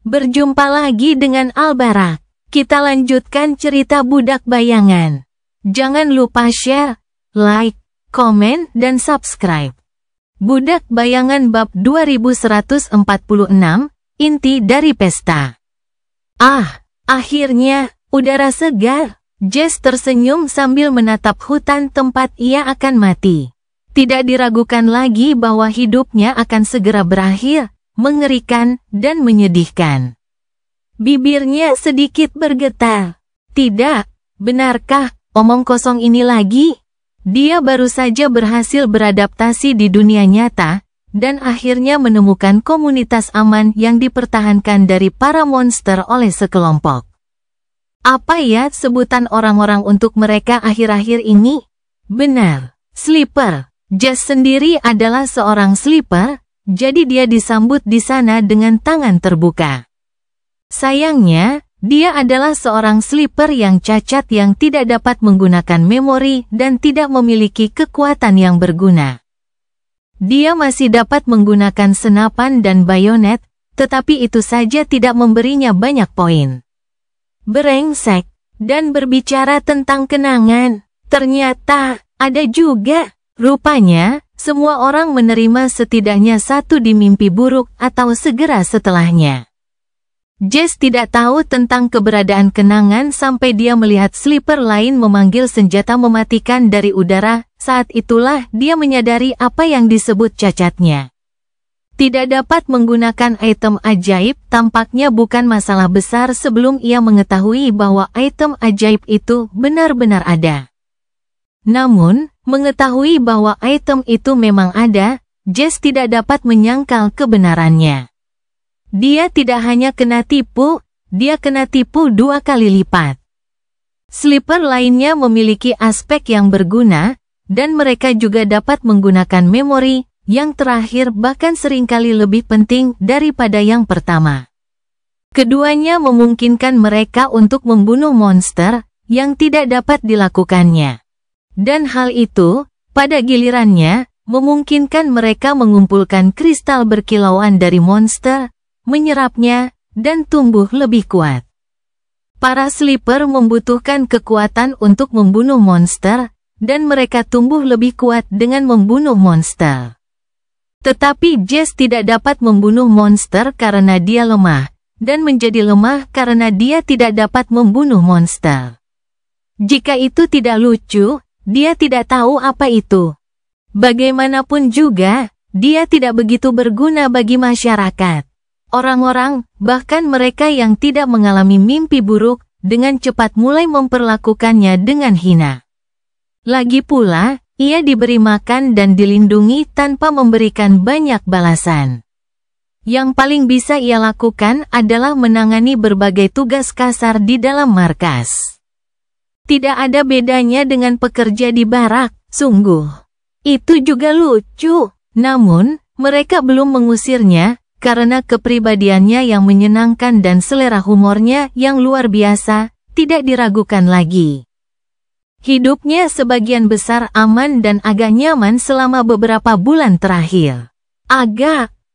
Berjumpa lagi dengan Albarak. Kita lanjutkan cerita Budak Bayangan. Jangan lupa share, like, komen, dan subscribe. Budak Bayangan bab 2146, inti dari pesta. Akhirnya, udara segar. Jess tersenyum sambil menatap hutan tempat ia akan mati. Tidak diragukan lagi bahwa hidupnya akan segera berakhir. Mengerikan dan menyedihkan. Bibirnya sedikit bergetar. Tidak, benarkah omong kosong ini lagi? Dia baru saja berhasil beradaptasi di dunia nyata, dan akhirnya menemukan komunitas aman yang dipertahankan dari para monster oleh sekelompok. Apa ya sebutan orang-orang untuk mereka akhir-akhir ini? Benar, sleeper. Jess sendiri adalah seorang sleeper. Jadi dia disambut di sana dengan tangan terbuka. Sayangnya, dia adalah seorang sleeper yang cacat yang tidak dapat menggunakan memori dan tidak memiliki kekuatan yang berguna. Dia masih dapat menggunakan senapan dan bayonet, tetapi itu saja tidak memberinya banyak poin. Brengsek, dan berbicara tentang kenangan, ternyata ada juga, rupanya, semua orang menerima setidaknya satu di mimpi buruk atau segera setelahnya. Jess tidak tahu tentang keberadaan kenangan sampai dia melihat sleeper lain memanggil senjata mematikan dari udara. Saat itulah dia menyadari apa yang disebut cacatnya. Tidak dapat menggunakan item ajaib tampaknya bukan masalah besar sebelum ia mengetahui bahwa item ajaib itu benar-benar ada. Namun, mengetahui bahwa item itu memang ada, Jess tidak dapat menyangkal kebenarannya. Dia tidak hanya kena tipu, dia kena tipu 2 kali lipat. Sleeper lainnya memiliki aspek yang berguna, dan mereka juga dapat menggunakan memori, yang terakhir bahkan seringkali lebih penting daripada yang pertama. Keduanya memungkinkan mereka untuk membunuh monster, yang tidak dapat dilakukannya. Dan hal itu, pada gilirannya, memungkinkan mereka mengumpulkan kristal berkilauan dari monster, menyerapnya, dan tumbuh lebih kuat. Para sleeper membutuhkan kekuatan untuk membunuh monster, dan mereka tumbuh lebih kuat dengan membunuh monster. Tetapi Jess tidak dapat membunuh monster karena dia lemah, dan menjadi lemah karena dia tidak dapat membunuh monster. Jika itu tidak lucu, dia tidak tahu apa itu. Bagaimanapun juga, dia tidak begitu berguna bagi masyarakat. Orang-orang, bahkan mereka yang tidak mengalami mimpi buruk, dengan cepat mulai memperlakukannya dengan hina. Lagi pula, ia diberi makan dan dilindungi tanpa memberikan banyak balasan. Yang paling bisa ia lakukan adalah menangani berbagai tugas kasar di dalam markas. Tidak ada bedanya dengan pekerja di barak, sungguh. Itu juga lucu. Namun, mereka belum mengusirnya, karena kepribadiannya yang menyenangkan dan selera humornya yang luar biasa, tidak diragukan lagi. Hidupnya sebagian besar aman dan agak nyaman selama beberapa bulan terakhir.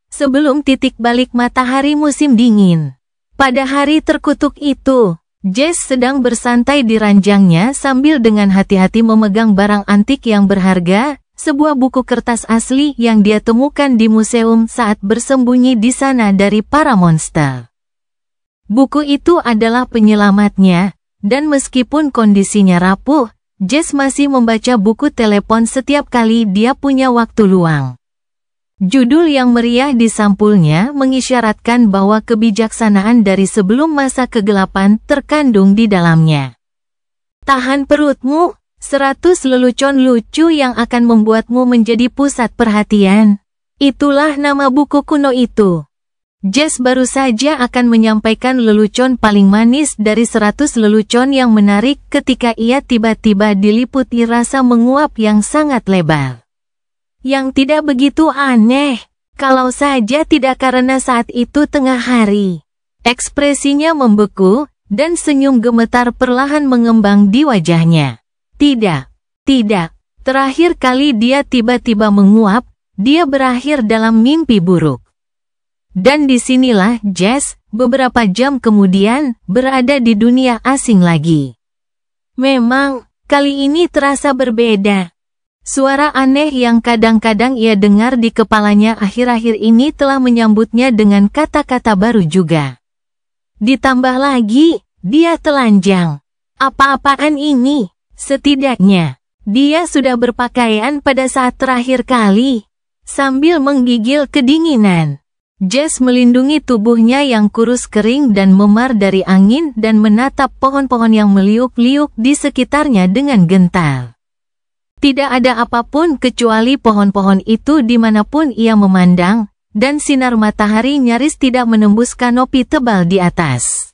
Sebelum titik balik matahari musim dingin. Pada hari terkutuk itu, Jess sedang bersantai di ranjangnya sambil dengan hati-hati memegang barang antik yang berharga, sebuah buku kertas asli yang dia temukan di museum saat bersembunyi di sana dari para monster. Buku itu adalah penyelamatnya, dan meskipun kondisinya rapuh, Jess masih membaca buku telepon setiap kali dia punya waktu luang. Judul yang meriah di sampulnya mengisyaratkan bahwa kebijaksanaan dari sebelum masa kegelapan terkandung di dalamnya. Tahan perutmu, 100 lelucon lucu yang akan membuatmu menjadi pusat perhatian. Itulah nama buku kuno itu. Jess baru saja akan menyampaikan lelucon paling manis dari 100 lelucon yang menarik ketika ia tiba-tiba diliputi rasa menguap yang sangat lebar. Yang tidak begitu aneh, kalau saja tidak karena saat itu tengah hari. Ekspresinya membeku, dan senyum gemetar perlahan mengembang di wajahnya. Tidak. Terakhir kali dia tiba-tiba menguap, dia berakhir dalam mimpi buruk. Dan disinilah Jess, beberapa jam kemudian, berada di dunia asing lagi. Memang, kali ini terasa berbeda. Suara aneh yang kadang-kadang ia dengar di kepalanya akhir-akhir ini telah menyambutnya dengan kata-kata baru juga. Ditambah lagi, dia telanjang. Apa-apaan ini? Setidaknya, dia sudah berpakaian pada saat terakhir kali. Sambil menggigil kedinginan, Jess melindungi tubuhnya yang kurus kering dan memar dari angin dan menatap pohon-pohon yang meliuk-liuk di sekitarnya dengan gentar. Tidak ada apapun kecuali pohon-pohon itu dimanapun ia memandang, dan sinar matahari nyaris tidak menembus kanopi tebal di atas.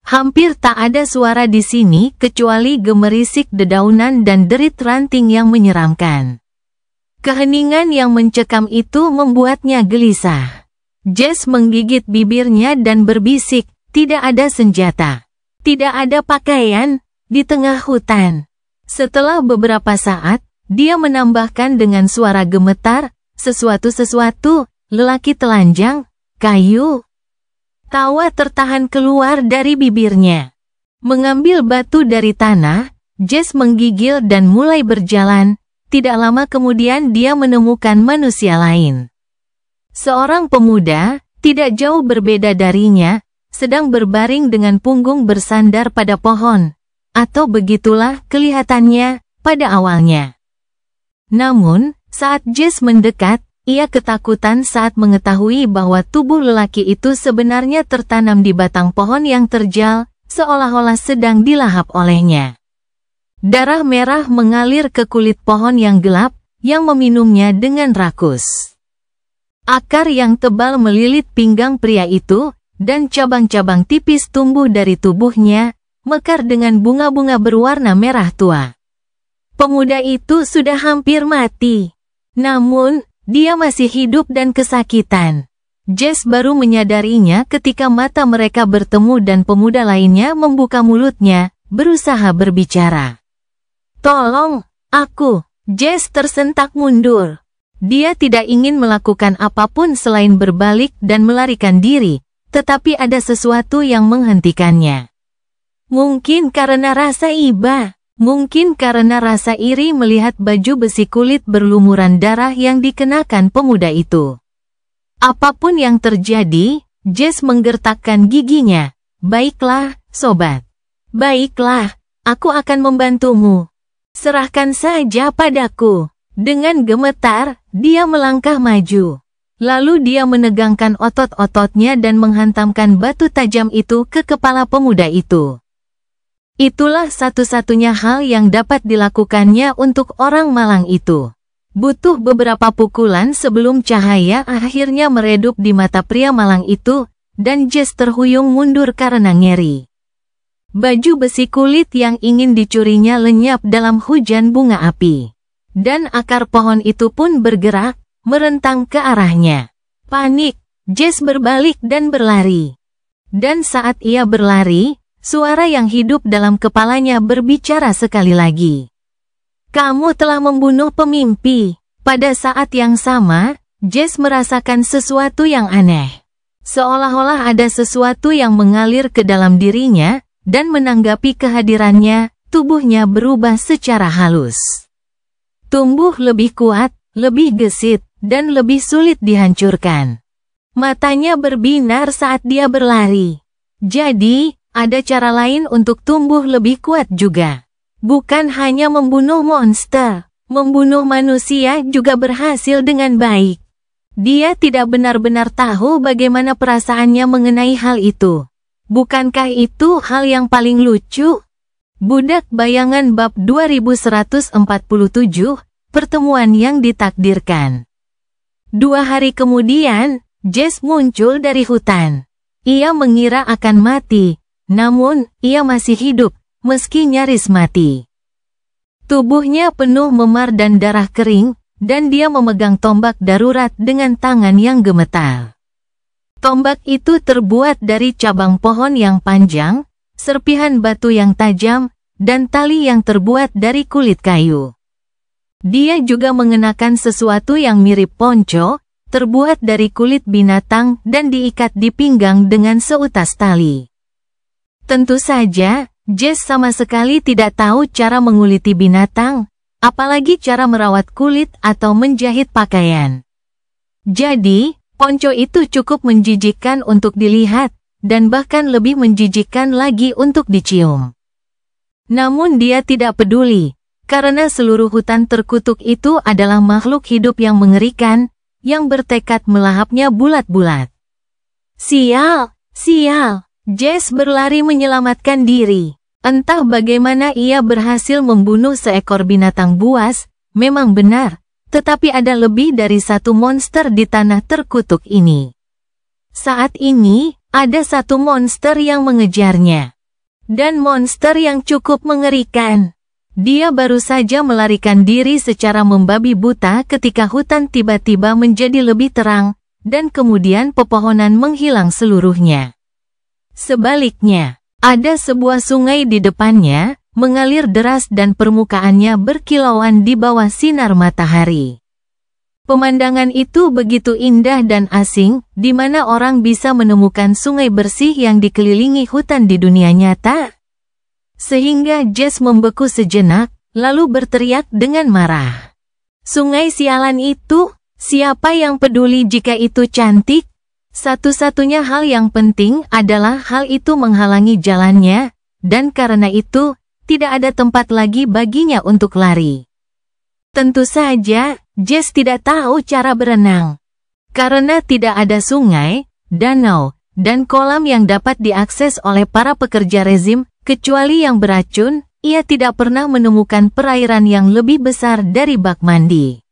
Hampir tak ada suara di sini kecuali gemerisik dedaunan dan derit ranting yang menyeramkan. Keheningan yang mencekam itu membuatnya gelisah. Jess menggigit bibirnya dan berbisik, tidak ada senjata, tidak ada pakaian, di tengah hutan. Setelah beberapa saat, dia menambahkan dengan suara gemetar, sesuatu, lelaki telanjang, kayu. Tawa tertahan keluar dari bibirnya. Mengambil batu dari tanah, Jess menggigil dan mulai berjalan. Tidak lama kemudian dia menemukan manusia lain. Seorang pemuda, tidak jauh berbeda darinya, sedang berbaring dengan punggung bersandar pada pohon. Atau begitulah kelihatannya pada awalnya. Namun, saat Jess mendekat, ia ketakutan saat mengetahui bahwa tubuh lelaki itu sebenarnya tertanam di batang pohon yang terjal, seolah-olah sedang dilahap olehnya. Darah merah mengalir ke kulit pohon yang gelap, yang meminumnya dengan rakus. Akar yang tebal melilit pinggang pria itu, dan cabang-cabang tipis tumbuh dari tubuhnya, mekar dengan bunga-bunga berwarna merah tua. Pemuda itu sudah hampir mati. Namun, dia masih hidup dan kesakitan. Jess baru menyadarinya ketika mata mereka bertemu dan pemuda lainnya membuka mulutnya, berusaha berbicara. "Tolong, aku." Jess tersentak mundur. Dia tidak ingin melakukan apapun selain berbalik dan melarikan diri, tetapi ada sesuatu yang menghentikannya. Mungkin karena rasa iba, mungkin karena rasa iri melihat baju besi kulit berlumuran darah yang dikenakan pemuda itu. Apapun yang terjadi, Jess menggertakkan giginya. "Baiklah, sobat. Baiklah, aku akan membantumu. Serahkan saja padaku." Dengan gemetar, dia melangkah maju. Lalu dia menegangkan otot-ototnya dan menghantamkan batu tajam itu ke kepala pemuda itu. Itulah satu-satunya hal yang dapat dilakukannya untuk orang malang itu. Butuh beberapa pukulan sebelum cahaya akhirnya meredup di mata pria malang itu, dan Jess terhuyung mundur karena ngeri. Baju besi kulit yang ingin dicurinya lenyap dalam hujan bunga api. Dan akar pohon itu pun bergerak, merentang ke arahnya. Panik, Jess berbalik dan berlari. Dan saat ia berlari, suara yang hidup dalam kepalanya berbicara sekali lagi. "Kamu telah membunuh pemimpi." Pada saat yang sama, Jess merasakan sesuatu yang aneh. Seolah-olah ada sesuatu yang mengalir ke dalam dirinya, dan menanggapi kehadirannya, tubuhnya berubah secara halus. Tumbuh lebih kuat, lebih gesit, dan lebih sulit dihancurkan. Matanya berbinar saat dia berlari. Jadi, ada cara lain untuk tumbuh lebih kuat juga. Bukan hanya membunuh monster, membunuh manusia juga berhasil dengan baik. Dia tidak benar-benar tahu bagaimana perasaannya mengenai hal itu. Bukankah itu hal yang paling lucu? Budak Bayangan bab 2147, pertemuan yang ditakdirkan. 2 hari kemudian, Jess muncul dari hutan. Ia mengira akan mati, namun ia masih hidup, meski nyaris mati. Tubuhnya penuh memar dan darah kering, dan dia memegang tombak darurat dengan tangan yang gemetar. Tombak itu terbuat dari cabang pohon yang panjang, serpihan batu yang tajam, dan tali yang terbuat dari kulit kayu. Dia juga mengenakan sesuatu yang mirip ponco, terbuat dari kulit binatang dan diikat di pinggang dengan seutas tali. Tentu saja, Jess sama sekali tidak tahu cara menguliti binatang, apalagi cara merawat kulit atau menjahit pakaian. Jadi, ponco itu cukup menjijikkan untuk dilihat, dan bahkan lebih menjijikkan lagi untuk dicium. Namun dia tidak peduli, karena seluruh hutan terkutuk itu adalah makhluk hidup yang mengerikan, yang bertekad melahapnya bulat-bulat. Sial, sial, Jess berlari menyelamatkan diri. Entah bagaimana ia berhasil membunuh seekor binatang buas, memang benar, tetapi ada lebih dari satu monster di tanah terkutuk ini. Saat ini, ada satu monster yang mengejarnya. Dan monster yang cukup mengerikan. Dia baru saja melarikan diri secara membabi buta ketika hutan tiba-tiba menjadi lebih terang, dan kemudian pepohonan menghilang seluruhnya. Sebaliknya, ada sebuah sungai di depannya, mengalir deras dan permukaannya berkilauan di bawah sinar matahari. Pemandangan itu begitu indah dan asing, di mana orang bisa menemukan sungai bersih yang dikelilingi hutan di dunia nyata. Sehingga Jess membeku sejenak, lalu berteriak dengan marah. Sungai sialan itu, siapa yang peduli jika itu cantik? Satu-satunya hal yang penting adalah hal itu menghalangi jalannya, dan karena itu, tidak ada tempat lagi baginya untuk lari. Tentu saja, Jess tidak tahu cara berenang. Karena tidak ada sungai, danau, dan kolam yang dapat diakses oleh para pekerja rezim, kecuali yang beracun, ia tidak pernah menemukan perairan yang lebih besar dari bak mandi.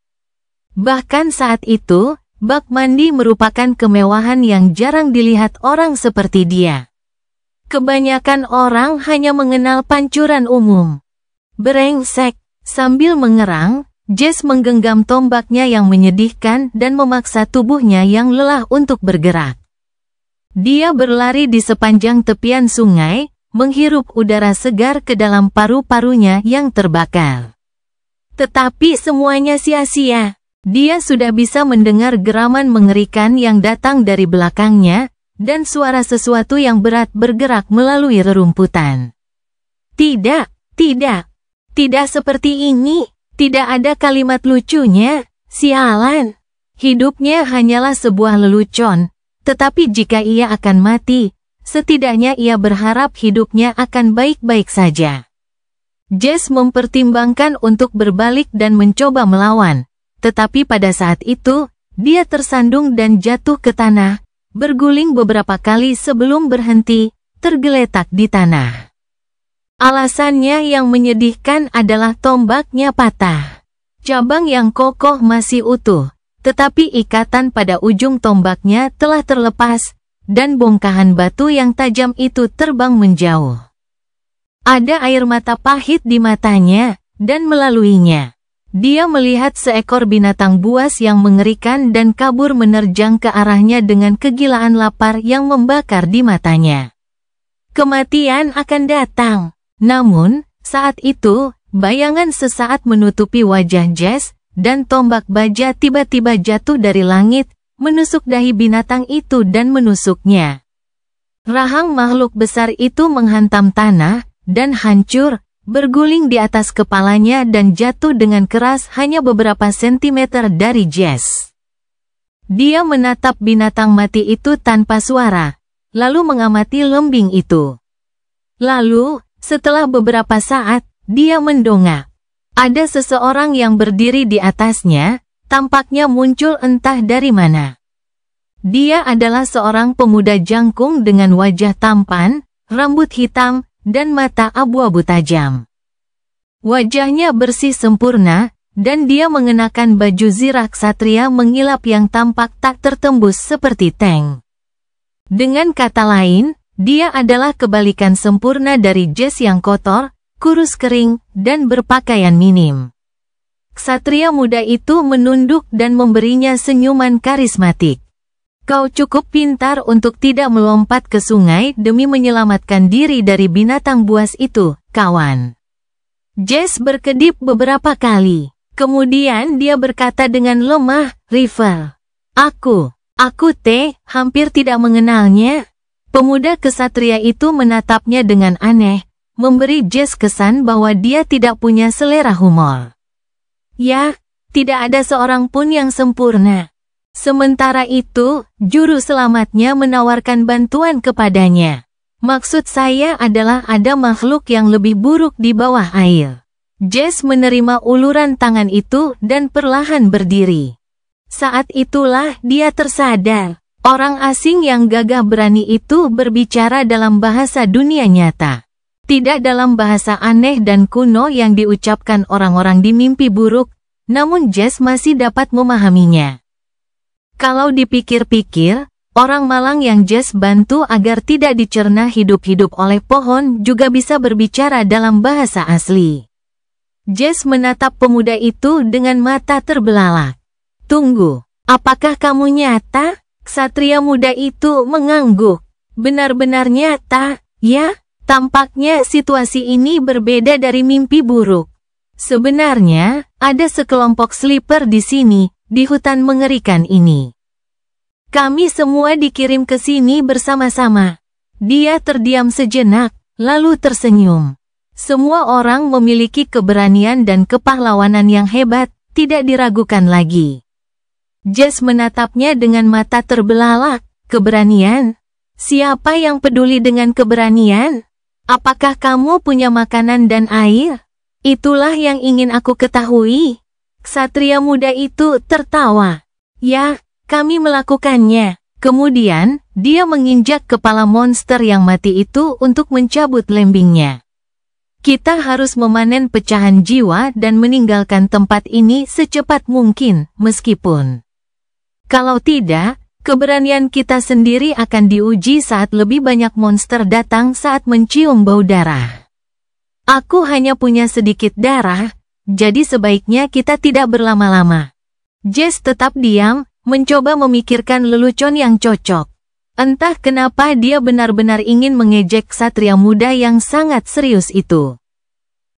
Bahkan saat itu, bak mandi merupakan kemewahan yang jarang dilihat orang seperti dia. Kebanyakan orang hanya mengenal pancuran umum. Brengsek, sambil mengerang, Jess menggenggam tombaknya yang menyedihkan dan memaksa tubuhnya yang lelah untuk bergerak. Dia berlari di sepanjang tepian sungai, menghirup udara segar ke dalam paru-parunya yang terbakar. Tetapi semuanya sia-sia. Dia sudah bisa mendengar geraman mengerikan yang datang dari belakangnya, dan suara sesuatu yang berat bergerak melalui rerumputan. Tidak, tidak seperti ini. Tidak ada kalimat lucunya, sialan. Hidupnya hanyalah sebuah lelucon, tetapi jika ia akan mati, setidaknya ia berharap hidupnya akan baik-baik saja. Jess mempertimbangkan untuk berbalik dan mencoba melawan, tetapi pada saat itu, dia tersandung dan jatuh ke tanah, berguling beberapa kali sebelum berhenti, tergeletak di tanah. Alasannya yang menyedihkan adalah tombaknya patah. Cabang yang kokoh masih utuh, tetapi ikatan pada ujung tombaknya telah terlepas, dan bongkahan batu yang tajam itu terbang menjauh. Ada air mata pahit di matanya, dan melaluinya. Dia melihat seekor binatang buas yang mengerikan dan kabur menerjang ke arahnya dengan kegilaan lapar yang membakar di matanya. Kematian akan datang. Namun, saat itu, bayangan sesaat menutupi wajah Jess, dan tombak baja tiba-tiba jatuh dari langit, menusuk dahi binatang itu dan menusuknya. Rahang makhluk besar itu menghantam tanah, dan hancur, berguling di atas kepalanya dan jatuh dengan keras hanya beberapa sentimeter dari Jess. Dia menatap binatang mati itu tanpa suara, lalu mengamati lembing itu. Lalu, setelah beberapa saat, dia mendongak. Ada seseorang yang berdiri di atasnya, tampaknya muncul entah dari mana. Dia adalah seorang pemuda jangkung dengan wajah tampan, rambut hitam, dan mata abu-abu tajam. Wajahnya bersih sempurna, dan dia mengenakan baju zirah ksatria mengilap yang tampak tak tertembus seperti tank. Dengan kata lain, dia adalah kebalikan sempurna dari Jess yang kotor, kurus kering, dan berpakaian minim. Ksatria muda itu menunduk dan memberinya senyuman karismatik. Kau cukup pintar untuk tidak melompat ke sungai demi menyelamatkan diri dari binatang buas itu, kawan. Jess berkedip beberapa kali. Kemudian dia berkata dengan lemah, River. Aku hampir tidak mengenalnya. Pemuda kesatria itu menatapnya dengan aneh, memberi Jess kesan bahwa dia tidak punya selera humor. Ya, tidak ada seorang pun yang sempurna. Sementara itu, juru selamatnya menawarkan bantuan kepadanya. Maksud saya adalah ada makhluk yang lebih buruk di bawah air. Jess menerima uluran tangan itu dan perlahan berdiri. Saat itulah dia tersadar. Orang asing yang gagah berani itu berbicara dalam bahasa dunia nyata. Tidak dalam bahasa aneh dan kuno yang diucapkan orang-orang di mimpi buruk, namun Jess masih dapat memahaminya. Kalau dipikir-pikir, orang malang yang Jess bantu agar tidak dicerna hidup-hidup oleh pohon juga bisa berbicara dalam bahasa asli. Jess menatap pemuda itu dengan mata terbelalak. Tunggu, apakah kamu nyata? Ksatria muda itu mengangguk. Benar-benar nyata, ya? Tampaknya situasi ini berbeda dari mimpi buruk. Sebenarnya, ada sekelompok sleeper di sini, di hutan mengerikan ini. Kami semua dikirim ke sini bersama-sama. Dia terdiam sejenak, lalu tersenyum. Semua orang memiliki keberanian dan kepahlawanan yang hebat, tidak diragukan lagi. Jess menatapnya dengan mata terbelalak. Keberanian? Siapa yang peduli dengan keberanian? Apakah kamu punya makanan dan air? Itulah yang ingin aku ketahui. Ksatria muda itu tertawa. Ya, kami melakukannya. Kemudian, dia menginjak kepala monster yang mati itu untuk mencabut lembingnya. Kita harus memanen pecahan jiwa dan meninggalkan tempat ini secepat mungkin, meskipun kalau tidak, keberanian kita sendiri akan diuji saat lebih banyak monster datang saat mencium bau darah. Aku hanya punya sedikit darah, jadi sebaiknya kita tidak berlama-lama. Jess tetap diam, mencoba memikirkan lelucon yang cocok. Entah kenapa dia benar-benar ingin mengejek ksatria muda yang sangat serius itu.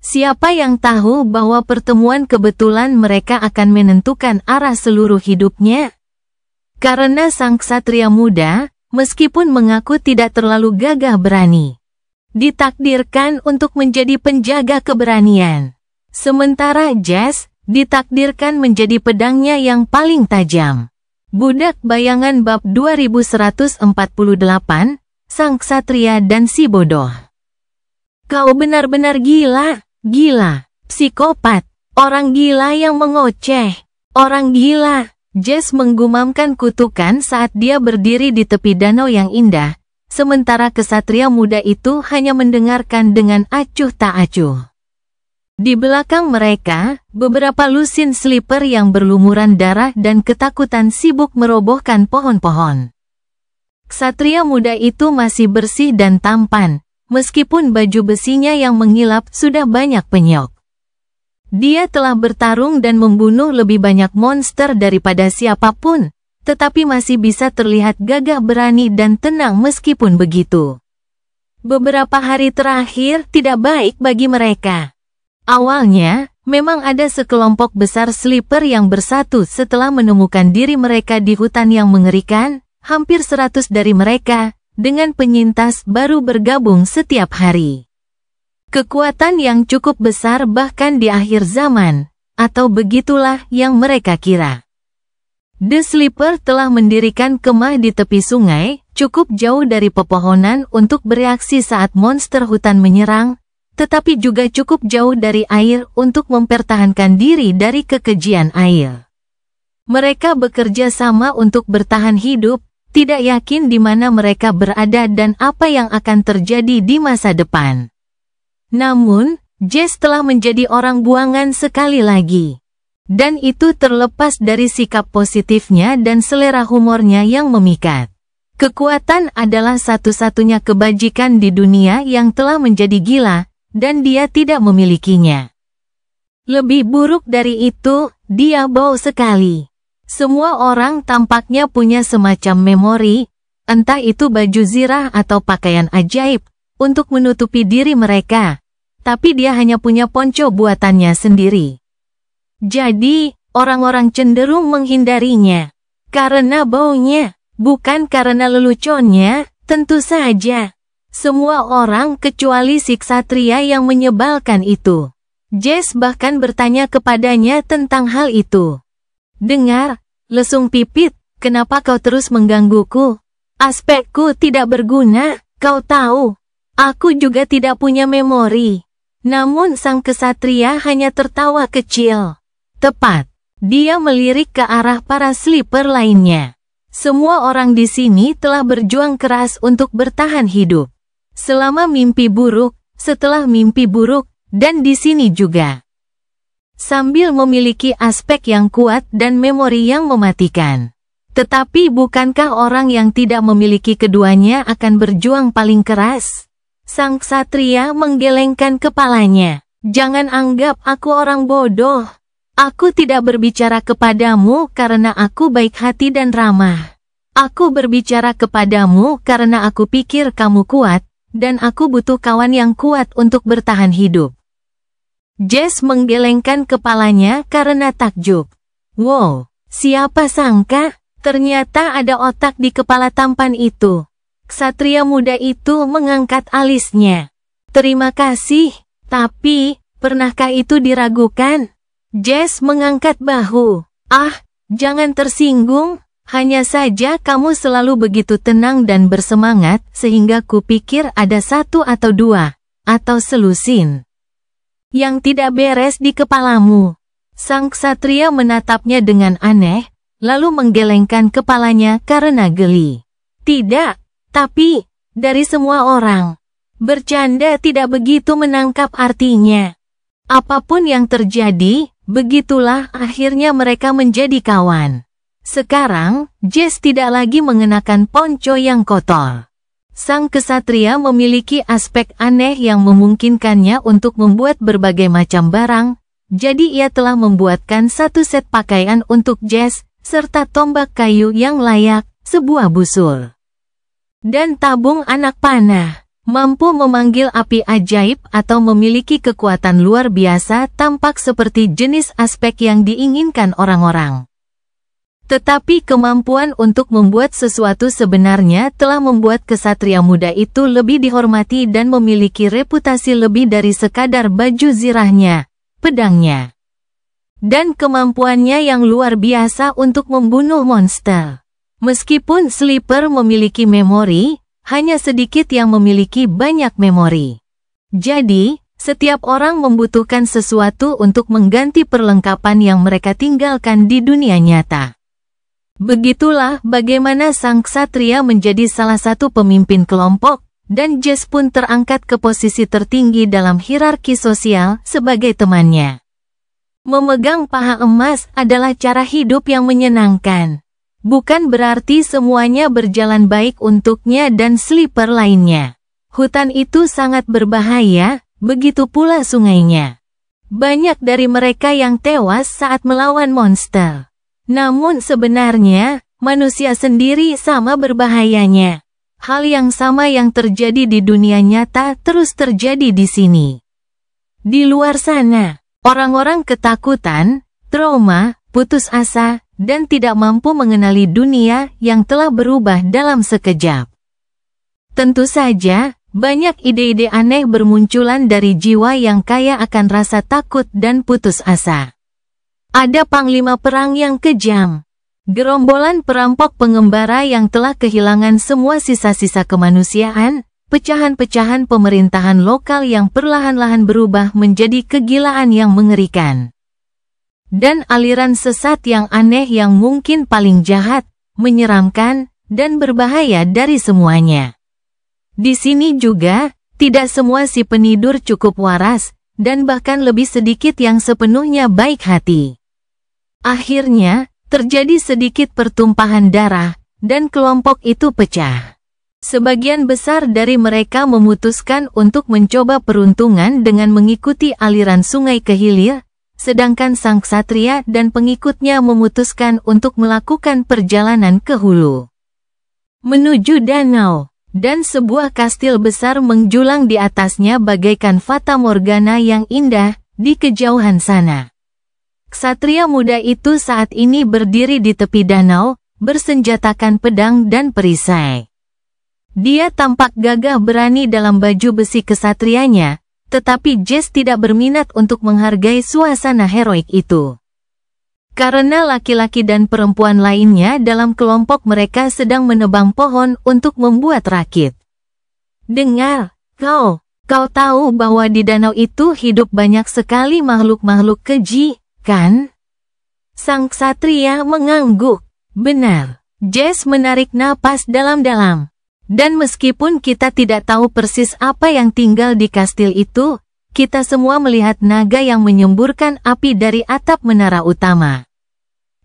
Siapa yang tahu bahwa pertemuan kebetulan mereka akan menentukan arah seluruh hidupnya? Karena sang ksatria muda, meskipun mengaku tidak terlalu gagah berani, ditakdirkan untuk menjadi penjaga keberanian. Sementara Jess, ditakdirkan menjadi pedangnya yang paling tajam. Budak Bayangan bab 2148, Sang Ksatria dan si Bodoh. Kau benar-benar gila, psikopat, orang gila yang mengoceh, orang gila. Jess menggumamkan kutukan saat dia berdiri di tepi danau yang indah, sementara kesatria muda itu hanya mendengarkan dengan acuh tak acuh. Di belakang mereka, beberapa lusin sleeper yang berlumuran darah dan ketakutan sibuk merobohkan pohon-pohon. Ksatria muda itu masih bersih dan tampan, meskipun baju besinya yang mengilap sudah banyak penyok. Dia telah bertarung dan membunuh lebih banyak monster daripada siapapun, tetapi masih bisa terlihat gagah berani dan tenang meskipun begitu. Beberapa hari terakhir tidak baik bagi mereka. Awalnya, memang ada sekelompok besar sleeper yang bersatu setelah menemukan diri mereka di hutan yang mengerikan, hampir 100 dari mereka, dengan penyintas baru bergabung setiap hari. Kekuatan yang cukup besar bahkan di akhir zaman, atau begitulah yang mereka kira. The Sleeper telah mendirikan kemah di tepi sungai, cukup jauh dari pepohonan untuk bereaksi saat monster hutan menyerang, tetapi juga cukup jauh dari air untuk mempertahankan diri dari kekejian air. Mereka bekerja sama untuk bertahan hidup, tidak yakin di mana mereka berada dan apa yang akan terjadi di masa depan. Namun, Jess telah menjadi orang buangan sekali lagi. Dan itu terlepas dari sikap positifnya dan selera humornya yang memikat. Kekuatan adalah satu-satunya kebajikan di dunia yang telah menjadi gila, dan dia tidak memilikinya. Lebih buruk dari itu, dia bau sekali. Semua orang tampaknya punya semacam memori, entah itu baju zirah atau pakaian ajaib, untuk menutupi diri mereka, tapi dia hanya punya ponco buatannya sendiri. Jadi, orang-orang cenderung menghindarinya. Karena baunya, bukan karena leluconnya, tentu saja. Semua orang kecuali si ksatria yang menyebalkan itu. Jess bahkan bertanya kepadanya tentang hal itu. Dengar, lesung pipit, kenapa kau terus menggangguku? Aspekku tidak berguna, kau tahu. Aku juga tidak punya memori. Namun sang ksatria hanya tertawa kecil. Tepat. Dia melirik ke arah para sleeper lainnya. Semua orang di sini telah berjuang keras untuk bertahan hidup. Selama mimpi buruk, setelah mimpi buruk, dan di sini juga. Sambil memiliki aspek yang kuat dan memori yang mematikan. Tetapi bukankah orang yang tidak memiliki keduanya akan berjuang paling keras? Sang ksatria menggelengkan kepalanya. Jangan anggap aku orang bodoh. Aku tidak berbicara kepadamu karena aku baik hati dan ramah. Aku berbicara kepadamu karena aku pikir kamu kuat, dan aku butuh kawan yang kuat untuk bertahan hidup. Jess menggelengkan kepalanya karena takjub. Wow, siapa sangka, ternyata ada otak di kepala tampan itu. Ksatria muda itu mengangkat alisnya. Terima kasih, tapi, pernahkah itu diragukan? Jess mengangkat bahu. Ah, jangan tersinggung, hanya saja kamu selalu begitu tenang dan bersemangat sehingga kupikir ada satu atau dua, atau selusin yang tidak beres di kepalamu. Sang ksatria menatapnya dengan aneh, lalu menggelengkan kepalanya karena geli. Tidak, tapi, dari semua orang. Bercanda tidak begitu menangkap artinya. Apapun yang terjadi, begitulah akhirnya mereka menjadi kawan. Sekarang, Jess tidak lagi mengenakan ponco yang kotor. Sang ksatria memiliki aspek aneh yang memungkinkannya untuk membuat berbagai macam barang, jadi ia telah membuatkan satu set pakaian untuk Jess, serta tombak kayu yang layak, sebuah busur, dan tabung anak panah. Mampu memanggil api ajaib atau memiliki kekuatan luar biasa tampak seperti jenis aspek yang diinginkan orang-orang. Tetapi kemampuan untuk membuat sesuatu sebenarnya telah membuat ksatria muda itu lebih dihormati dan memiliki reputasi lebih dari sekadar baju zirahnya, pedangnya, dan kemampuannya yang luar biasa untuk membunuh monster. Meskipun sleeper memiliki memori, hanya sedikit yang memiliki banyak memori. Jadi, setiap orang membutuhkan sesuatu untuk mengganti perlengkapan yang mereka tinggalkan di dunia nyata. Begitulah bagaimana sang ksatria menjadi salah satu pemimpin kelompok, dan Jess pun terangkat ke posisi tertinggi dalam hierarki sosial sebagai temannya. Memegang paha emas adalah cara hidup yang menyenangkan. Bukan berarti semuanya berjalan baik untuknya dan sleeper lainnya. Hutan itu sangat berbahaya, begitu pula sungainya. Banyak dari mereka yang tewas saat melawan monster. Namun sebenarnya, manusia sendiri sama berbahayanya. Hal yang sama yang terjadi di dunia nyata terus terjadi di sini. Di luar sana, orang-orang ketakutan, trauma, putus asa, dan tidak mampu mengenali dunia yang telah berubah dalam sekejap. Tentu saja, banyak ide-ide aneh bermunculan dari jiwa yang kaya akan rasa takut dan putus asa. Ada panglima perang yang kejam. Gerombolan perampok pengembara yang telah kehilangan semua sisa-sisa kemanusiaan, pecahan-pecahan pemerintahan lokal yang perlahan-lahan berubah menjadi kegilaan yang mengerikan. Dan aliran sesat yang aneh yang mungkin paling jahat, menyeramkan, dan berbahaya dari semuanya. Di sini juga, tidak semua si penidur cukup waras, dan bahkan lebih sedikit yang sepenuhnya baik hati. Akhirnya, terjadi sedikit pertumpahan darah, dan kelompok itu pecah. Sebagian besar dari mereka memutuskan untuk mencoba peruntungan dengan mengikuti aliran sungai ke hilir, sedangkan sang ksatria dan pengikutnya memutuskan untuk melakukan perjalanan ke hulu, menuju danau, dan sebuah kastil besar menjulang di atasnya bagaikan fata morgana yang indah di kejauhan sana. Ksatria muda itu saat ini berdiri di tepi danau, bersenjatakan pedang dan perisai. Dia tampak gagah berani dalam baju besi kesatrianya, tetapi Jess tidak berminat untuk menghargai suasana heroik itu. Karena laki-laki dan perempuan lainnya dalam kelompok mereka sedang menebang pohon untuk membuat rakit. Dengar, kau tahu bahwa di danau itu hidup banyak sekali makhluk-makhluk keji, kan? Sang ksatria mengangguk. Benar. Jess menarik napas dalam-dalam. Dan meskipun kita tidak tahu persis apa yang tinggal di kastil itu, kita semua melihat naga yang menyemburkan api dari atap menara utama.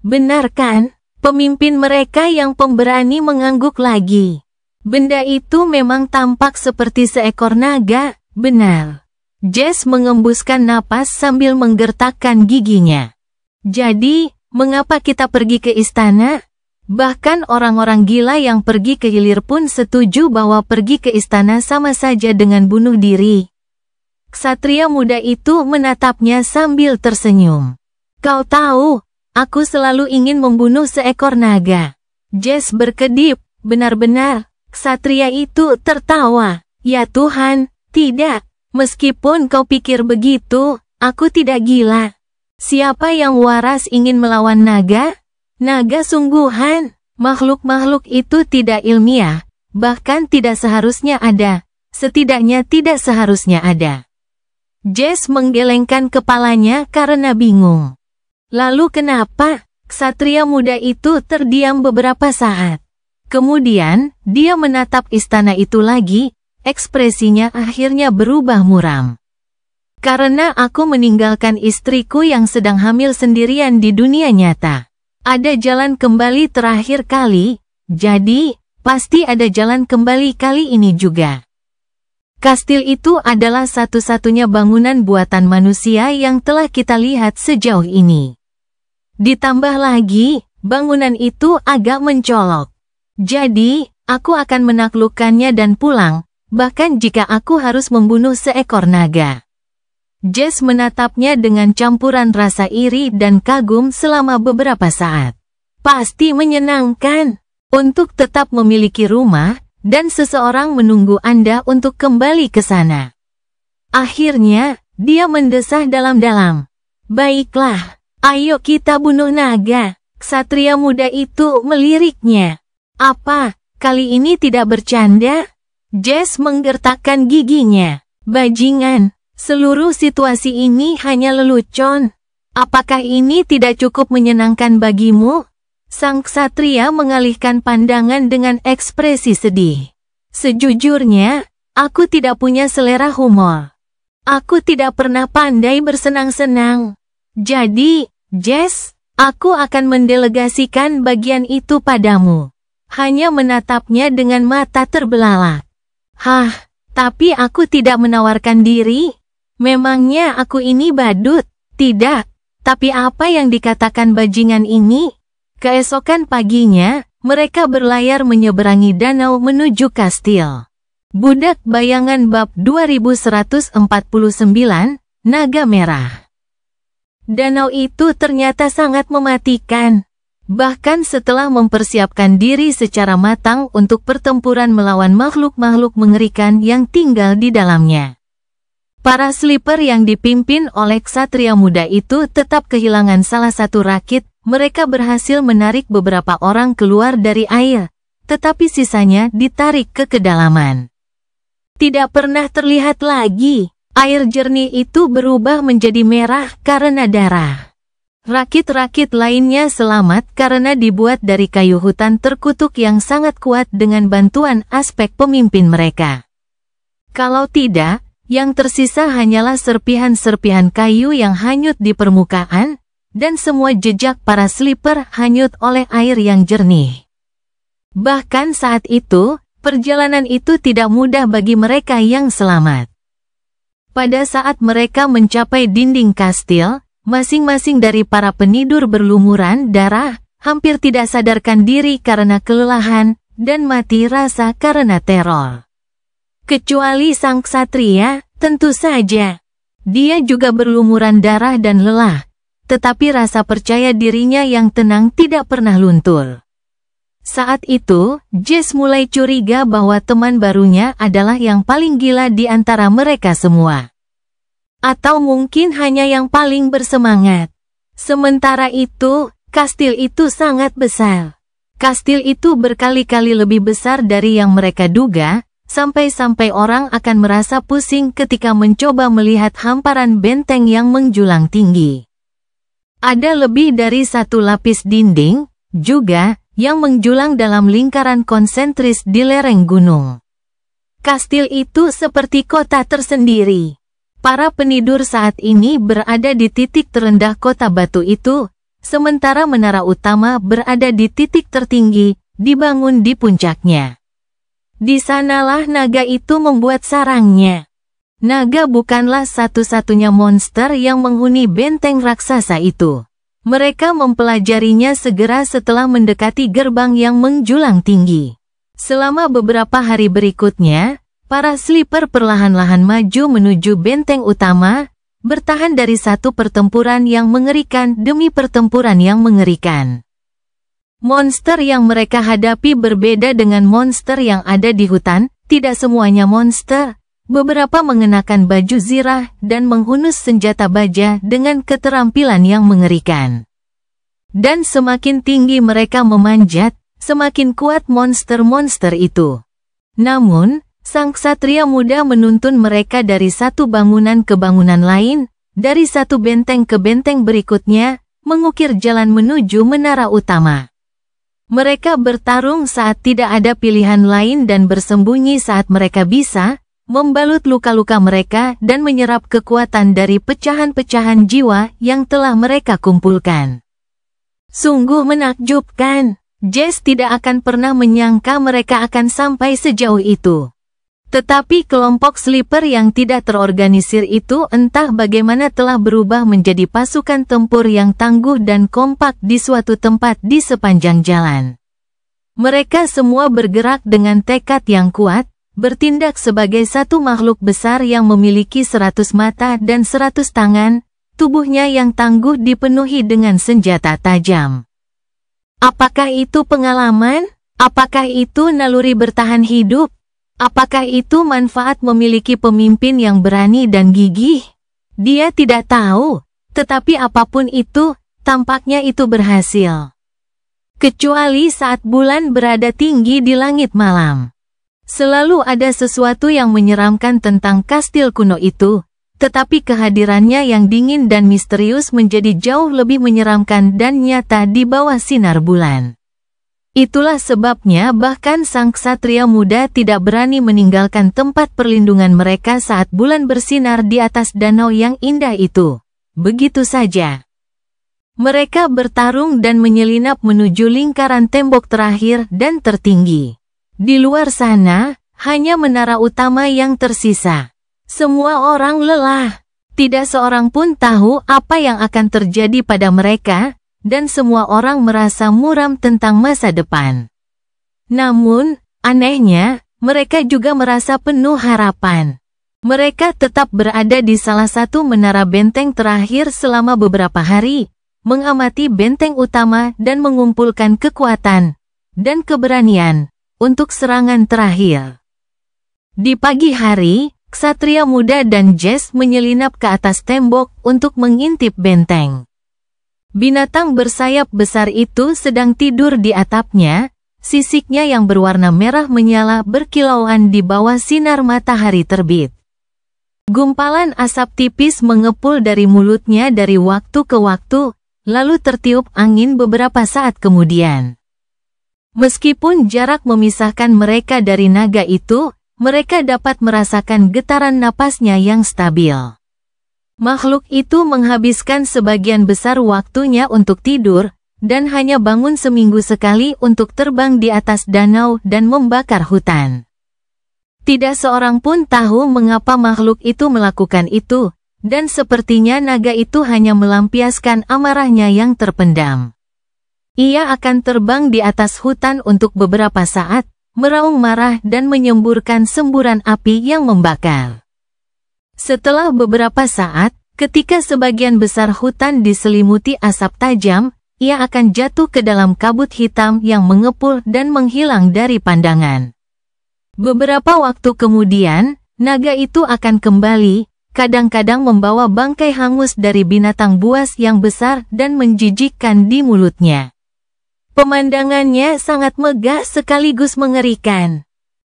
Benar kan? Pemimpin mereka yang pemberani mengangguk lagi. Benda itu memang tampak seperti seekor naga, benar. Jess mengembuskan napas sambil menggertakkan giginya. Jadi, mengapa kita pergi ke istana? Bahkan orang-orang gila yang pergi ke hilir pun setuju bahwa pergi ke istana sama saja dengan bunuh diri. Ksatria muda itu menatapnya sambil tersenyum. Kau tahu, aku selalu ingin membunuh seekor naga. Jess berkedip, benar-benar. Ksatria itu tertawa. Ya Tuhan, tidak. Meskipun kau pikir begitu, aku tidak gila. Siapa yang waras ingin melawan naga? Naga sungguhan. Makhluk-makhluk itu tidak ilmiah, bahkan tidak seharusnya ada. Setidaknya tidak seharusnya ada. Jess menggelengkan kepalanya karena bingung. Lalu kenapa? Ksatria muda itu terdiam beberapa saat. Kemudian, dia menatap istana itu lagi, ekspresinya akhirnya berubah muram. Karena aku meninggalkan istriku yang sedang hamil sendirian di dunia nyata. Ada jalan kembali terakhir kali, jadi, pasti ada jalan kembali kali ini juga. Kastil itu adalah satu-satunya bangunan buatan manusia yang telah kita lihat sejauh ini. Ditambah lagi, bangunan itu agak mencolok. Jadi, aku akan menaklukkannya dan pulang, bahkan jika aku harus membunuh seekor naga. Jess menatapnya dengan campuran rasa iri dan kagum selama beberapa saat. Pasti menyenangkan untuk tetap memiliki rumah, dan seseorang menunggu Anda untuk kembali ke sana. Akhirnya, dia mendesah dalam-dalam. Baiklah, ayo kita bunuh naga. Ksatria muda itu meliriknya. Apa, kali ini tidak bercanda? Jess menggertakkan giginya. Bajingan. Seluruh situasi ini hanya lelucon. Apakah ini tidak cukup menyenangkan bagimu? Sang ksatria mengalihkan pandangan dengan ekspresi sedih. Sejujurnya, aku tidak punya selera humor. Aku tidak pernah pandai bersenang-senang. Jadi, Jess, aku akan mendelegasikan bagian itu padamu. Hanya menatapnya dengan mata terbelalak. Hah, tapi aku tidak menawarkan diri? Memangnya aku ini badut? Tidak. Tapi apa yang dikatakan bajingan ini? Keesokan paginya, mereka berlayar menyeberangi danau menuju kastil. Budak Bayangan bab 2149, Naga Merah. Danau itu ternyata sangat mematikan. Bahkan setelah mempersiapkan diri secara matang untuk pertempuran melawan makhluk-makhluk mengerikan yang tinggal di dalamnya. Para sleeper yang dipimpin oleh ksatria muda itu tetap kehilangan salah satu rakit. Mereka berhasil menarik beberapa orang keluar dari air, tetapi sisanya ditarik ke kedalaman. Tidak pernah terlihat lagi. Air jernih itu berubah menjadi merah karena darah. Rakit-rakit lainnya selamat karena dibuat dari kayu hutan terkutuk yang sangat kuat dengan bantuan aspek pemimpin mereka. Kalau tidak, yang tersisa hanyalah serpihan-serpihan kayu yang hanyut di permukaan, dan semua jejak para sleeper hanyut oleh air yang jernih. Bahkan saat itu, perjalanan itu tidak mudah bagi mereka yang selamat. Pada saat mereka mencapai dinding kastil, masing-masing dari para penidur berlumuran darah, hampir tidak sadarkan diri karena kelelahan, dan mati rasa karena teror. Kecuali sang ksatria, tentu saja. Dia juga berlumuran darah dan lelah, tetapi rasa percaya dirinya yang tenang tidak pernah luntur. Saat itu, Jess mulai curiga bahwa teman barunya adalah yang paling gila di antara mereka semua. Atau mungkin hanya yang paling bersemangat. Sementara itu, kastil itu sangat besar. Kastil itu berkali-kali lebih besar dari yang mereka duga, sampai-sampai orang akan merasa pusing ketika mencoba melihat hamparan benteng yang menjulang tinggi. Ada lebih dari satu lapis dinding, juga, yang menjulang dalam lingkaran konsentris di lereng gunung. Kastil itu seperti kota tersendiri. Para penidur saat ini berada di titik terendah kota batu itu, sementara menara utama berada di titik tertinggi, dibangun di puncaknya. Di sanalah naga itu membuat sarangnya. Naga bukanlah satu-satunya monster yang menghuni benteng raksasa itu. Mereka mempelajarinya segera setelah mendekati gerbang yang menjulang tinggi. Selama beberapa hari berikutnya, para sleeper perlahan-lahan maju menuju benteng utama, bertahan dari satu pertempuran yang mengerikan demi pertempuran yang mengerikan. Monster yang mereka hadapi berbeda dengan monster yang ada di hutan, tidak semuanya monster. Beberapa mengenakan baju zirah dan menghunus senjata baja dengan keterampilan yang mengerikan. Dan semakin tinggi mereka memanjat, semakin kuat monster-monster itu. Namun, sang ksatria muda menuntun mereka dari satu bangunan ke bangunan lain, dari satu benteng ke benteng berikutnya, mengukir jalan menuju menara utama. Mereka bertarung saat tidak ada pilihan lain dan bersembunyi saat mereka bisa, membalut luka-luka mereka dan menyerap kekuatan dari pecahan-pecahan jiwa yang telah mereka kumpulkan. Sungguh menakjubkan. Jess tidak akan pernah menyangka mereka akan sampai sejauh itu. Tetapi kelompok sleeper yang tidak terorganisir itu entah bagaimana telah berubah menjadi pasukan tempur yang tangguh dan kompak di suatu tempat di sepanjang jalan. Mereka semua bergerak dengan tekad yang kuat, bertindak sebagai satu makhluk besar yang memiliki 100 mata dan 100 tangan, tubuhnya yang tangguh dipenuhi dengan senjata tajam. Apakah itu pengalaman? Apakah itu naluri bertahan hidup? Apakah itu manfaat memiliki pemimpin yang berani dan gigih? Dia tidak tahu, tetapi apapun itu, tampaknya itu berhasil. Kecuali saat bulan berada tinggi di langit malam. Selalu ada sesuatu yang menyeramkan tentang kastil kuno itu, tetapi kehadirannya yang dingin dan misterius menjadi jauh lebih menyeramkan dan nyata di bawah sinar bulan. Itulah sebabnya bahkan sang ksatria muda tidak berani meninggalkan tempat perlindungan mereka saat bulan bersinar di atas danau yang indah itu. Begitu saja. Mereka bertarung dan menyelinap menuju lingkaran tembok terakhir dan tertinggi. Di luar sana, hanya menara utama yang tersisa. Semua orang lelah. Tidak seorang pun tahu apa yang akan terjadi pada mereka, dan semua orang merasa muram tentang masa depan. Namun, anehnya, mereka juga merasa penuh harapan. Mereka tetap berada di salah satu menara benteng terakhir selama beberapa hari, mengamati benteng utama dan mengumpulkan kekuatan dan keberanian untuk serangan terakhir. Di pagi hari, ksatria muda dan Jess menyelinap ke atas tembok untuk mengintip benteng. Binatang bersayap besar itu sedang tidur di atapnya, sisiknya yang berwarna merah menyala berkilauan di bawah sinar matahari terbit. Gumpalan asap tipis mengepul dari mulutnya dari waktu ke waktu, lalu tertiup angin beberapa saat kemudian. Meskipun jarak memisahkan mereka dari naga itu, mereka dapat merasakan getaran napasnya yang stabil. Makhluk itu menghabiskan sebagian besar waktunya untuk tidur, dan hanya bangun seminggu sekali untuk terbang di atas danau dan membakar hutan. Tidak seorang pun tahu mengapa makhluk itu melakukan itu, dan sepertinya naga itu hanya melampiaskan amarahnya yang terpendam. Ia akan terbang di atas hutan untuk beberapa saat, meraung marah dan menyemburkan semburan api yang membakar. Setelah beberapa saat, ketika sebagian besar hutan diselimuti asap tajam, ia akan jatuh ke dalam kabut hitam yang mengepul dan menghilang dari pandangan. Beberapa waktu kemudian, naga itu akan kembali, kadang-kadang membawa bangkai hangus dari binatang buas yang besar dan menjijikkan di mulutnya. Pemandangannya sangat megah sekaligus mengerikan.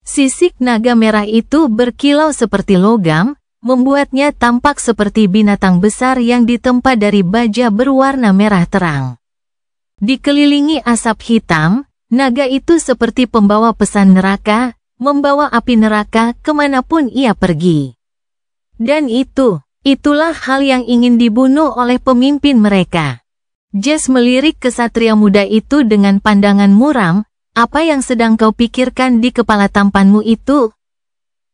Sisik naga merah itu berkilau seperti logam, membuatnya tampak seperti binatang besar yang ditempa dari baja berwarna merah terang. Dikelilingi asap hitam, naga itu seperti pembawa pesan neraka, membawa api neraka kemanapun ia pergi. Dan itulah hal yang ingin dibunuh oleh pemimpin mereka. Jess melirik kesatria muda itu dengan pandangan muram. Apa yang sedang kau pikirkan di kepala tampanmu itu?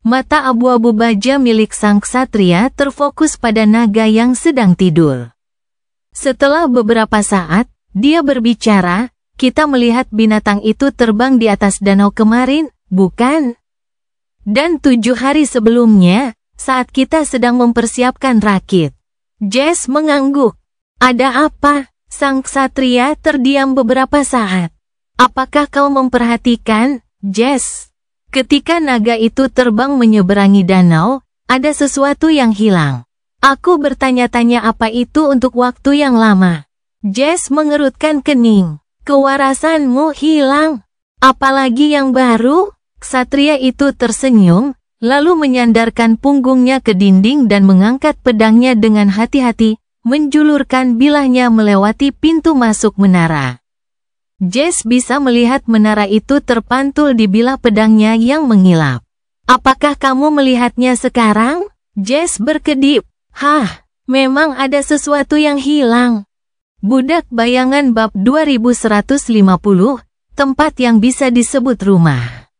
Mata abu-abu baja milik sang ksatria terfokus pada naga yang sedang tidur. Setelah beberapa saat, dia berbicara, kita melihat binatang itu terbang di atas danau kemarin, bukan? Dan 7 hari sebelumnya, saat kita sedang mempersiapkan rakit. Jess mengangguk. Ada apa? Sang ksatria terdiam beberapa saat. Apakah kau memperhatikan, Jess? Ketika naga itu terbang menyeberangi danau, ada sesuatu yang hilang. Aku bertanya-tanya apa itu untuk waktu yang lama. Jess mengerutkan kening. Kewarasanmu hilang. Apalagi yang baru? Ksatria itu tersenyum, lalu menyandarkan punggungnya ke dinding dan mengangkat pedangnya dengan hati-hati, menjulurkan bilahnya melewati pintu masuk menara. Jess bisa melihat menara itu terpantul di bilah pedangnya yang mengilap. Apakah kamu melihatnya sekarang? Jess berkedip. Hah, memang ada sesuatu yang hilang. Budak Bayangan bab 2150, tempat yang bisa disebut rumah.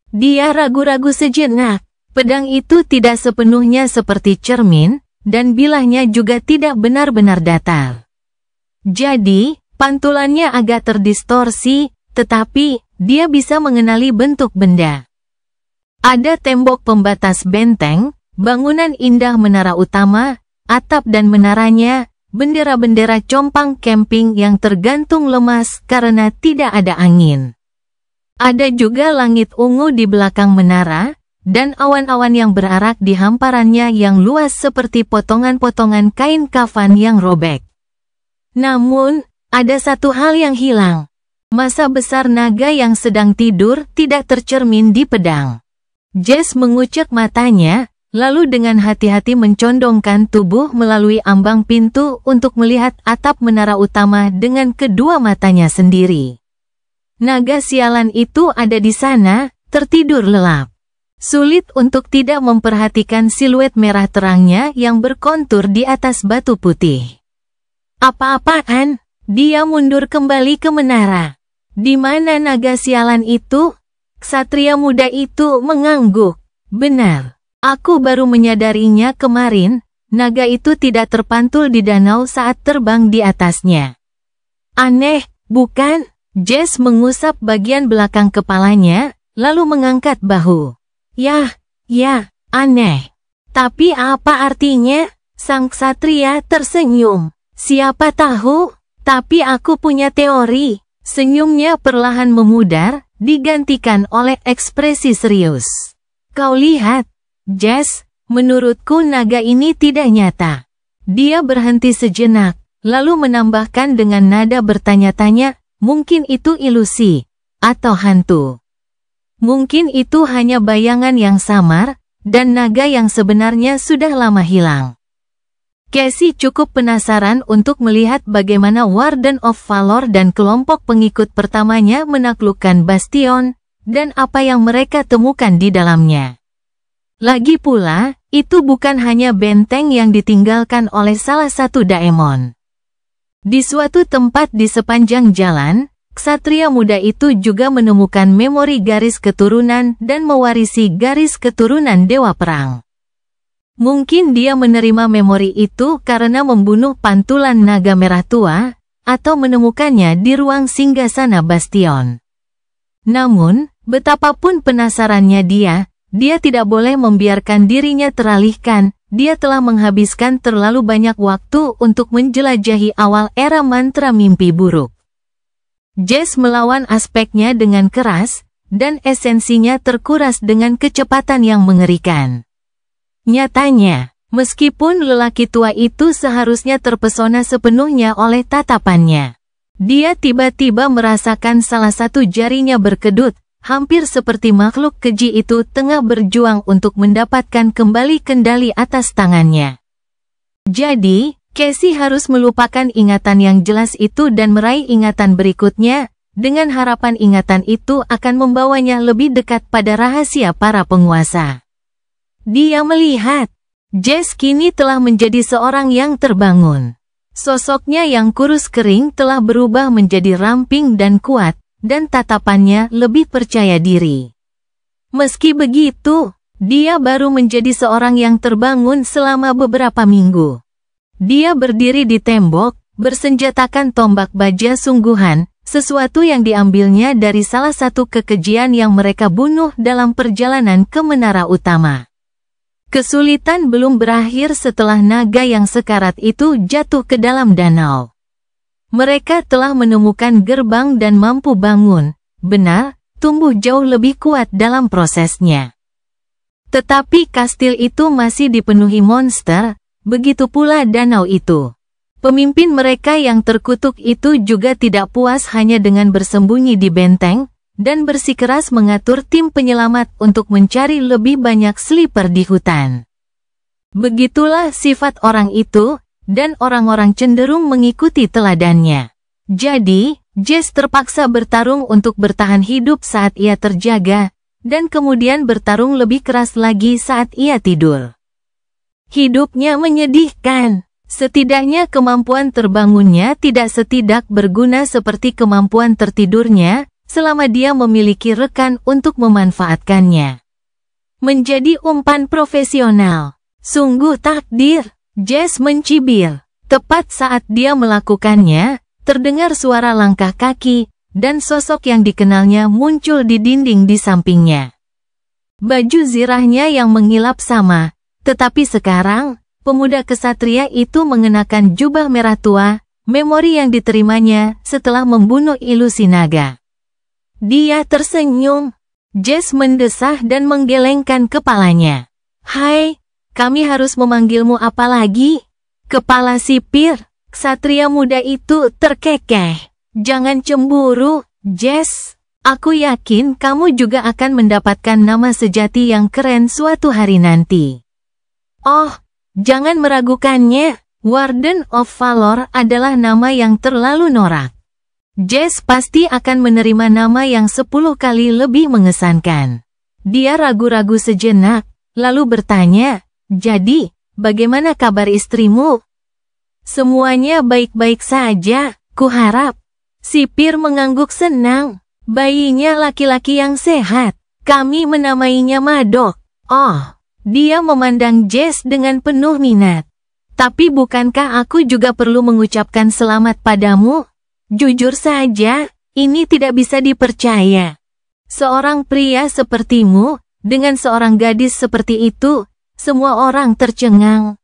Dia ragu-ragu sejenak. Pedang itu tidak sepenuhnya seperti cermin, dan bilahnya juga tidak benar-benar datar. Jadi, pantulannya agak terdistorsi, tetapi dia bisa mengenali bentuk benda. Ada tembok pembatas benteng, bangunan indah menara utama, atap dan menaranya, bendera-bendera compang camping yang tergantung lemas karena tidak ada angin. Ada juga langit ungu di belakang menara, dan awan-awan yang berarak di hamparannya yang luas seperti potongan-potongan kain kafan yang robek. Namun, ada satu hal yang hilang. Masa besar naga yang sedang tidur tidak tercermin di pedang. Jess mengucek matanya, lalu dengan hati-hati mencondongkan tubuh melalui ambang pintu untuk melihat atap menara utama dengan kedua matanya sendiri. Naga sialan itu ada di sana, tertidur lelap. Sulit untuk tidak memperhatikan siluet merah terangnya yang berkontur di atas batu putih. Apa-apaan? Dia mundur kembali ke menara. Di mana naga sialan itu? Ksatria muda itu mengangguk. Benar. Aku baru menyadarinya kemarin, naga itu tidak terpantul di danau saat terbang di atasnya. Aneh, bukan? Jess mengusap bagian belakang kepalanya, lalu mengangkat bahu. Ya, aneh. Tapi apa artinya? Sang ksatria tersenyum. Siapa tahu? Tapi aku punya teori. Senyumnya perlahan memudar, digantikan oleh ekspresi serius. Kau lihat, Jess, menurutku naga ini tidak nyata. Dia berhenti sejenak, lalu menambahkan dengan nada bertanya-tanya, mungkin itu ilusi, atau hantu. Mungkin itu hanya bayangan yang samar, dan naga yang sebenarnya sudah lama hilang. Cassie cukup penasaran untuk melihat bagaimana Warden of Valor dan kelompok pengikut pertamanya menaklukkan Bastion, dan apa yang mereka temukan di dalamnya. Lagi pula, itu bukan hanya benteng yang ditinggalkan oleh salah satu daemon. Di suatu tempat di sepanjang jalan, ksatria muda itu juga menemukan memori garis keturunan dan mewarisi garis keturunan Dewa Perang. Mungkin dia menerima memori itu karena membunuh pantulan naga merah tua, atau menemukannya di ruang singgasana Bastion. Namun, betapapun penasarannya dia tidak boleh membiarkan dirinya teralihkan, dia telah menghabiskan terlalu banyak waktu untuk menjelajahi awal era mantra mimpi buruk. Jess melawan aspeknya dengan keras, dan esensinya terkuras dengan kecepatan yang mengerikan. Nyatanya, meskipun lelaki tua itu seharusnya terpesona sepenuhnya oleh tatapannya, dia tiba-tiba merasakan salah satu jarinya berkedut, hampir seperti makhluk keji itu tengah berjuang untuk mendapatkan kembali kendali atas tangannya. Jadi, Casey harus melupakan ingatan yang jelas itu dan meraih ingatan berikutnya, dengan harapan ingatan itu akan membawanya lebih dekat pada rahasia para penguasa. Dia melihat, Jess kini telah menjadi seorang yang terbangun. Sosoknya yang kurus kering telah berubah menjadi ramping dan kuat, dan tatapannya lebih percaya diri. Meski begitu, dia baru menjadi seorang yang terbangun selama beberapa minggu. Dia berdiri di tembok, bersenjatakan tombak baja sungguhan, sesuatu yang diambilnya dari salah satu kekejian yang mereka bunuh dalam perjalanan ke menara utama. Kesulitan belum berakhir setelah naga yang sekarat itu jatuh ke dalam danau. Mereka telah menemukan gerbang dan mampu bangun, benar, tumbuh jauh lebih kuat dalam prosesnya. Tetapi kastil itu masih dipenuhi monster, begitu pula danau itu. Pemimpin mereka yang terkutuk itu juga tidak puas hanya dengan bersembunyi di benteng, dan bersikeras mengatur tim penyelamat untuk mencari lebih banyak sleeper di hutan. Begitulah sifat orang itu, dan orang-orang cenderung mengikuti teladannya. Jadi, Jess terpaksa bertarung untuk bertahan hidup saat ia terjaga, dan kemudian bertarung lebih keras lagi saat ia tidur. Hidupnya menyedihkan. Setidaknya kemampuan terbangunnya tidak setidak berguna seperti kemampuan tertidurnya, selama dia memiliki rekan untuk memanfaatkannya. Menjadi umpan profesional. Sungguh takdir, Jess mencibir. Tepat saat dia melakukannya, terdengar suara langkah kaki, dan sosok yang dikenalnya muncul di dinding di sampingnya. Baju zirahnya yang mengilap sama, tetapi sekarang, pemuda kesatria itu mengenakan jubah merah tua, memori yang diterimanya setelah membunuh ilusi naga. Dia tersenyum. Jess mendesah dan menggelengkan kepalanya. Hai, kami harus memanggilmu apa lagi? Kepala sipir, ksatria muda itu terkekeh. Jangan cemburu, Jess. Aku yakin kamu juga akan mendapatkan nama sejati yang keren suatu hari nanti. Oh, jangan meragukannya. Warden of Valor adalah nama yang terlalu norak. Jess pasti akan menerima nama yang 10 kali lebih mengesankan. Dia ragu-ragu sejenak, lalu bertanya, jadi, bagaimana kabar istrimu? Semuanya baik-baik saja, kuharap. Sipir mengangguk senang. Bayinya laki-laki yang sehat. Kami menamainya Madok. Oh. Dia memandang Jess dengan penuh minat. Tapi bukankah aku juga perlu mengucapkan selamat padamu? Jujur saja, ini tidak bisa dipercaya. Seorang pria sepertimu, dengan seorang gadis seperti itu, semua orang tercengang.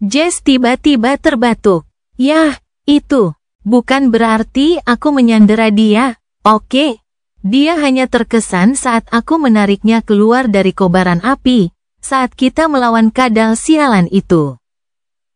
Jess tiba-tiba terbatuk. Yah, itu, bukan berarti aku menyandera dia, oke? Dia hanya terkesan saat aku menariknya keluar dari kobaran api, saat kita melawan kadal sialan itu.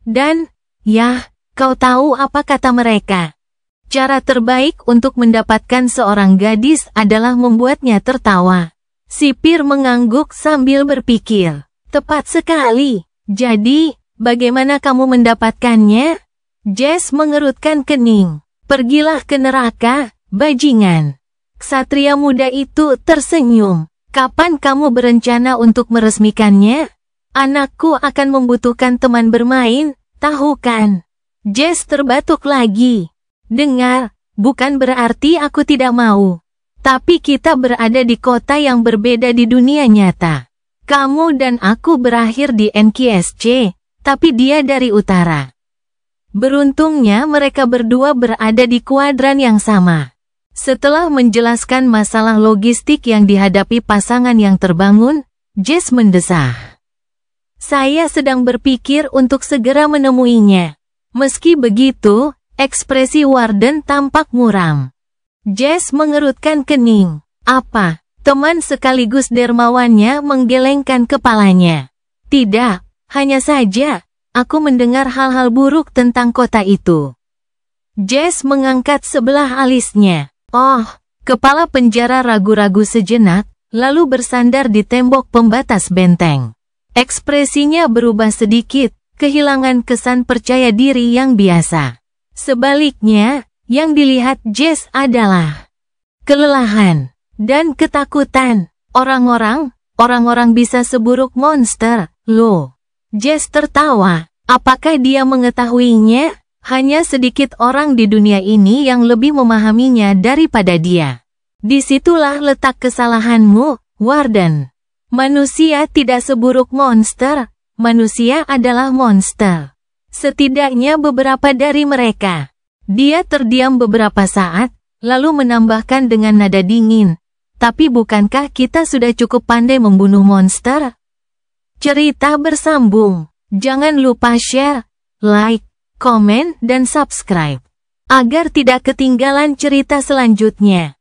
Dan, yah, kau tahu apa kata mereka? Cara terbaik untuk mendapatkan seorang gadis adalah membuatnya tertawa. Sipir mengangguk sambil berpikir. Tepat sekali. Jadi, bagaimana kamu mendapatkannya? Jess mengerutkan kening. Pergilah ke neraka, bajingan. Ksatria muda itu tersenyum. Kapan kamu berencana untuk meresmikannya? Anakku akan membutuhkan teman bermain, tahu kan? Jess terbatuk lagi. Dengar, bukan berarti aku tidak mau. Tapi kita berada di kota yang berbeda di dunia nyata. Kamu dan aku berakhir di NKSC, tapi dia dari utara. Beruntungnya mereka berdua berada di kuadran yang sama. Setelah menjelaskan masalah logistik yang dihadapi pasangan yang terbangun, Jess mendesah. Saya sedang berpikir untuk segera menemuinya. Meski begitu, ekspresi Warden tampak muram. Jess mengerutkan kening. Apa? Teman sekaligus dermawannya menggelengkan kepalanya. Tidak, hanya saja, aku mendengar hal-hal buruk tentang kota itu. Jess mengangkat sebelah alisnya. Oh, kepala penjara ragu-ragu sejenak, lalu bersandar di tembok pembatas benteng. Ekspresinya berubah sedikit, kehilangan kesan percaya diri yang biasa. Sebaliknya, yang dilihat Jess adalah kelelahan dan ketakutan. Orang-orang bisa seburuk monster, loh. Jess tertawa. Apakah dia mengetahuinya? Hanya sedikit orang di dunia ini yang lebih memahaminya daripada dia. Disitulah letak kesalahanmu, Warden. Manusia tidak seburuk monster. Manusia adalah monster. Setidaknya beberapa dari mereka. Dia terdiam beberapa saat, lalu menambahkan dengan nada dingin. Tapi bukankah kita sudah cukup pandai membunuh monster? Cerita bersambung. Jangan lupa share, like, komen, dan subscribe. Agar tidak ketinggalan cerita selanjutnya.